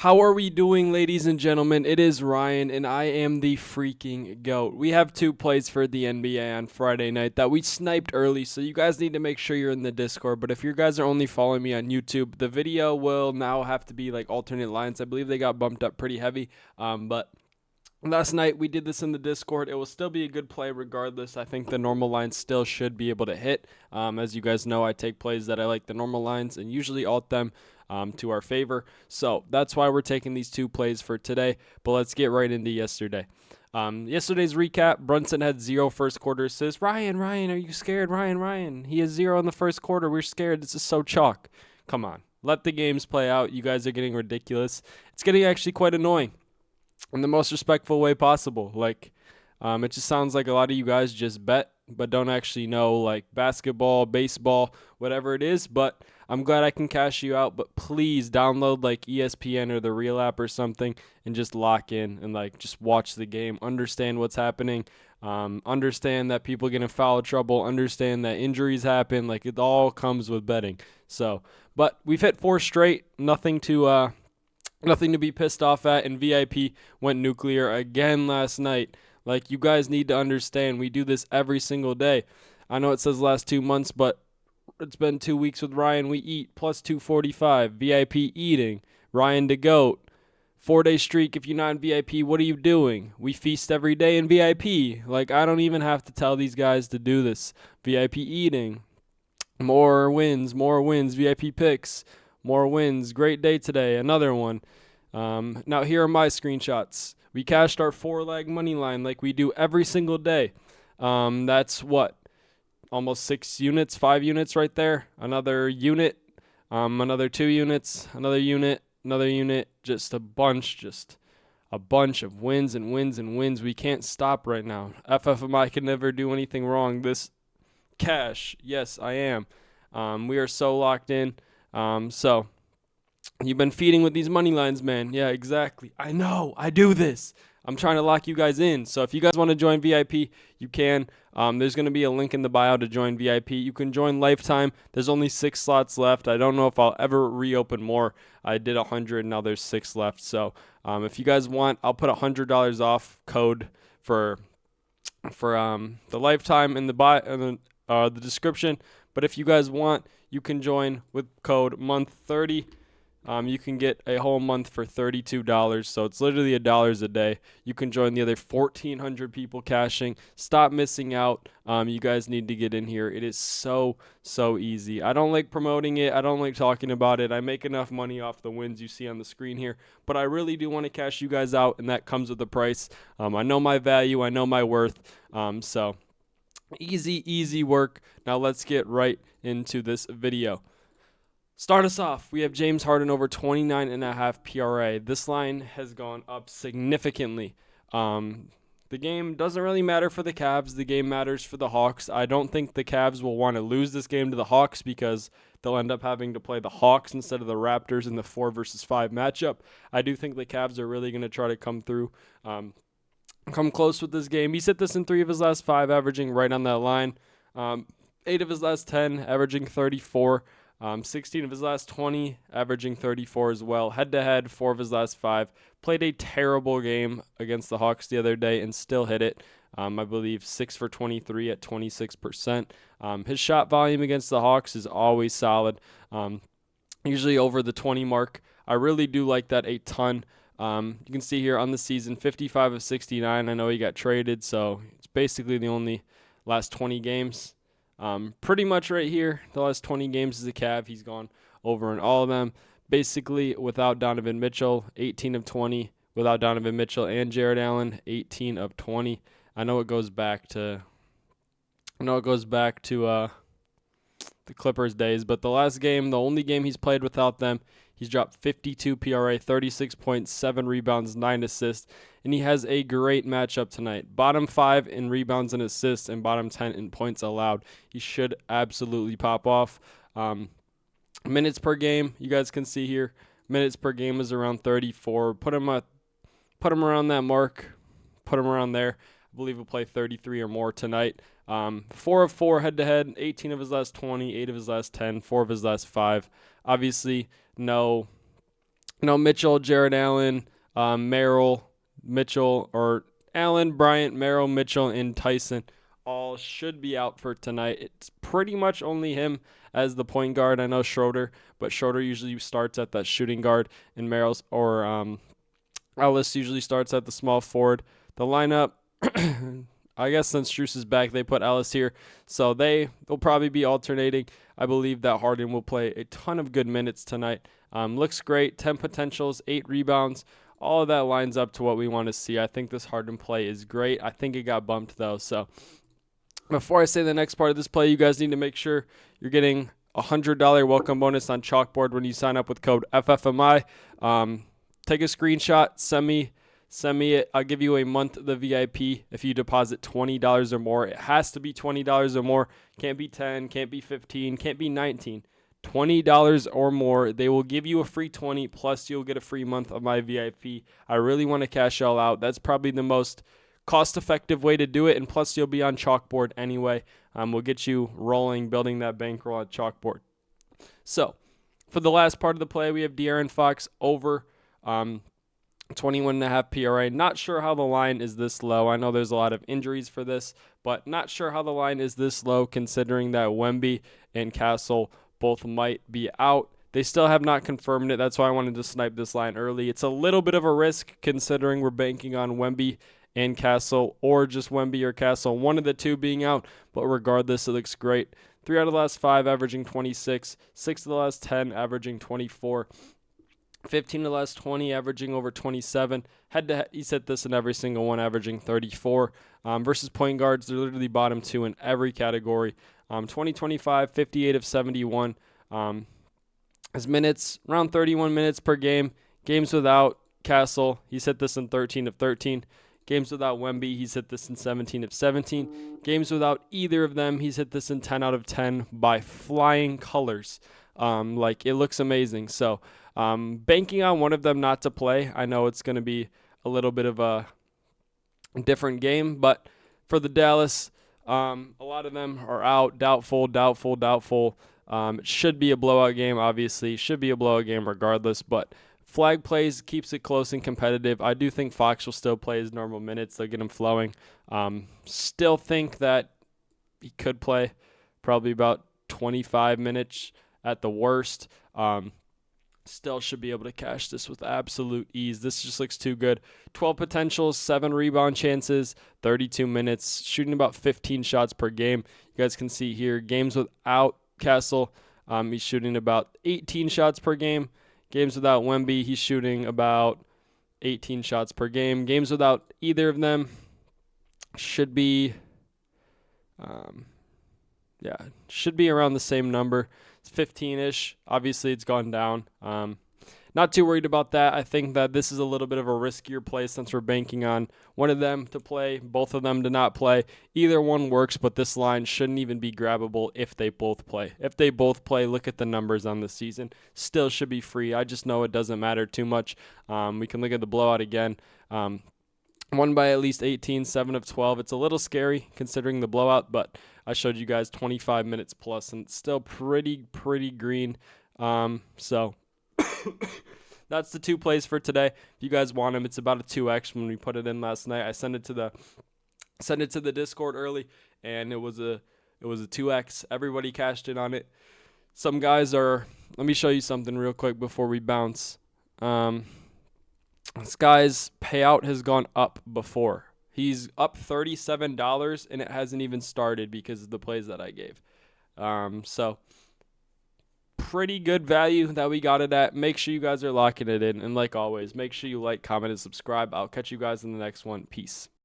How are we doing, ladies and gentlemen? It is Ryan, and I am the freaking GOAT. We have two plays for the NBA on Friday night that we sniped early, so you guys need to make sure you're in the Discord. But if you guys are only following me on YouTube, the video will now have to be like alternate lines. I believe they got bumped up pretty heavy, but last night we did this in the Discord. It will still be a good play regardless. I think the normal lines still should be able to hit. As you guys know, I take plays that I like the normal lines and usually alt them to our favor. So that's why we're taking these two plays for today. But let's get right into yesterday. Yesterday's recap, Brunson had 0 first quarter assists. Ryan, are you scared? Ryan. He has 0 in the first quarter. We're scared. This is so chalk. Come on. Let the games play out. You guys are getting ridiculous. It's getting actually quite annoying in the most respectful way possible. It just sounds like a lot of you guys just bet, but don't actually know like basketball, baseball, whatever it is. But I'm glad I can cash you out. But please download like ESPN or the Real app or something and just lock in and like just watch the game. Understand what's happening. Understand that people get in foul trouble. Understand that injuries happen. Like it all comes with betting. So, but we've hit 4 straight. Nothing to be pissed off at, and VIP went nuclear again last night. Like, you guys need to understand, we do this every single day. I know it says last 2 months, but it's been 2 weeks with Ryan. We eat plus 245. VIP eating. Ryan the GOAT. 4-day streak. If you're not in VIP, what are you doing? We feast every day in VIP. Like, I don't even have to tell these guys to do this. VIP eating. More wins. VIP picks. More wins. Great day today. Another one. Now here are my screenshots. We cashed our 4-leg money line like we do every single day. That's what? Almost 6 units, 5 units right there. Another unit, another 2 units, another unit, just a bunch of wins and wins and wins. We can't stop right now. FFMI can never do anything wrong. This cash, yes, I am. We are so locked in. So you've been feeding with these money lines, man. Yeah, exactly. I know. I do this. I'm trying to lock you guys in. So if you guys want to join VIP, you can. There's going to be a link in the bio to join VIP. You can join lifetime. There's only 6 slots left. I don't know if I'll ever reopen more. I did 100. Now there's 6 left. So if you guys want, I'll put $100 off code for the lifetime in the bio, the description. But if you guys want, you can join with code month30. You can get a whole month for $32, so it's literally $1 a day. You can join the other 1,400 people cashing. Stop missing out. You guys need to get in here. It is so easy. I don't like promoting it. I don't like talking about it. I make enough money off the wins you see on the screen here, but I really do want to cash you guys out, and that comes with the price. I know my value. I know my worth. So easy work. Now let's get right into this video. Start us off. We have James Harden over 29.5 PRA. This line has gone up significantly. The game doesn't really matter for the Cavs. The game matters for the Hawks. I don't think the Cavs will want to lose this game to the Hawks because they'll end up having to play the Hawks instead of the Raptors in the 4 versus 5 matchup. I do think the Cavs are really going to try to come through, come close with this game. He's hit this in 3 of his last 5, averaging right on that line. 8 of his last 10, averaging 34. 16 of his last 20, averaging 34 as well. Head-to-head, 4 of his last 5. Played a terrible game against the Hawks the other day and still hit it. I believe 6 for 23 at 26%. His shot volume against the Hawks is always solid, usually over the 20 mark. I really do like that a ton. You can see here on the season, 55 of 69. I know he got traded, so it's basically the only last 20 games. Pretty much right here, the last 20 games as a Cav, he's gone over in all of them. Basically, without Donovan Mitchell, 18 of 20. Without Donovan Mitchell and Jared Allen, 18 of 20. I know it goes back to the Clippers days, but the last game, the only game he's played without them, he's dropped 52 PRA, 36.7 rebounds, 9 assists, and he has a great matchup tonight. Bottom 5 in rebounds and assists and bottom 10 in points allowed. He should absolutely pop off. Minutes per game, you guys can see here. Minutes per game is around 34. Put him around that mark. Put him around there. I believe he'll play 33 or more tonight. 4 of 4 head-to-head, 18 of his last 20, 8 of his last 10, 4 of his last 5. Obviously, no Mitchell, Jared Allen, Merrill, Mitchell, or Allen, Bryant, Merrill, Mitchell, and Tyson all should be out for tonight. It's pretty much only him as the point guard. I know Schroeder, but Schroeder usually starts at that shooting guard, and Merrill's or Ellis usually starts at the small forward. The lineup, I guess since Strus is back, they put Ellis here, so they'll probably be alternating. I believe that Harden will play a ton of good minutes tonight. Looks great, 10 potentials, 8 rebounds. All of that lines up to what we want to see. I think this Harden play is great. I think it got bumped though. So before I say the next part of this play, you guys need to make sure you're getting a $100 welcome bonus on Chalkboard when you sign up with code FFMI. Take a screenshot, send me it. I'll give you a month of the VIP if you deposit $20 or more. It has to be $20 or more. Can't be 10, can't be 15, can't be 19. $20 or more. They will give you a free 20 plus you'll get a free month of my VIP. I really want to cash y'all out. That's probably the most cost-effective way to do it, and plus you'll be on Chalkboard anyway. We'll get you rolling, building that bankroll on Chalkboard. So for the last part of the play, we have De'Aaron Fox over 21.5 PRA. Not sure how the line is this low. I know there's a lot of injuries for this, but not sure how the line is this low considering that Wemby and Castle both might be out. They still have not confirmed it. That's why I wanted to snipe this line early. It's a little bit of a risk considering we're banking on Wemby and Castle, or just Wemby or Castle, one of the two being out, but regardless, it looks great. 3 out of the last 5 averaging 26, 6 of the last 10 averaging 24, 15 of the last 20 averaging over 27. He's hit this in every single one, averaging 34. Versus point guards, they're literally bottom 2 in every category. 2025, 58 of 71. His minutes, around 31 minutes per game. Games without Castle, he's hit this in 13 of 13. Games without Wemby, he's hit this in 17 of 17. Games without either of them, he's hit this in 10 out of 10 by flying colors. It looks amazing. So banking on one of them not to play, I know it's going to be a little bit of a different game, but for the Dallas, a lot of them are out, doubtful. It should be a blowout game, obviously. Should be a blowout game regardless, but flag plays, keeps it close and competitive. I do think Fox will still play his normal minutes. They'll get him flowing. Still think that he could play probably about 25 minutes at the worst. Still should be able to cash this with absolute ease. This just looks too good. 12 potentials, 7 rebound chances, 32 minutes, shooting about 15 shots per game. You guys can see here, games without Castle, he's shooting about 18 shots per game. Games without Wemby, he's shooting about 18 shots per game. Games without either of them should be, should be around the same number. It's 15-ish. Obviously, it's gone down. Not too worried about that. I think that this is a little bit of a riskier play since we're banking on one of them to play, both of them to not play. Either one works, but this line shouldn't even be grabbable if they both play. If they both play, look at the numbers on the season. Still should be free. I just know it doesn't matter too much. We can look at the blowout again. Won by at least 18, 7 of 12. It's a little scary considering the blowout, but I showed you guys 25 minutes plus, and it's still pretty green. So that's the 2 plays for today. If you guys want them, it's about a 2x when we put it in last night. I sent it to the Discord early, and it was a 2x. Everybody cashed in on it. Some guys are. Let me show you something real quick before we bounce. This guy's payout has gone up before. He's up $37, and it hasn't even started because of the plays that I gave. So pretty good value that we got it at. Make sure you guys are locking it in. And like always, make sure you like, comment, and subscribe. I'll catch you guys in the next one. Peace.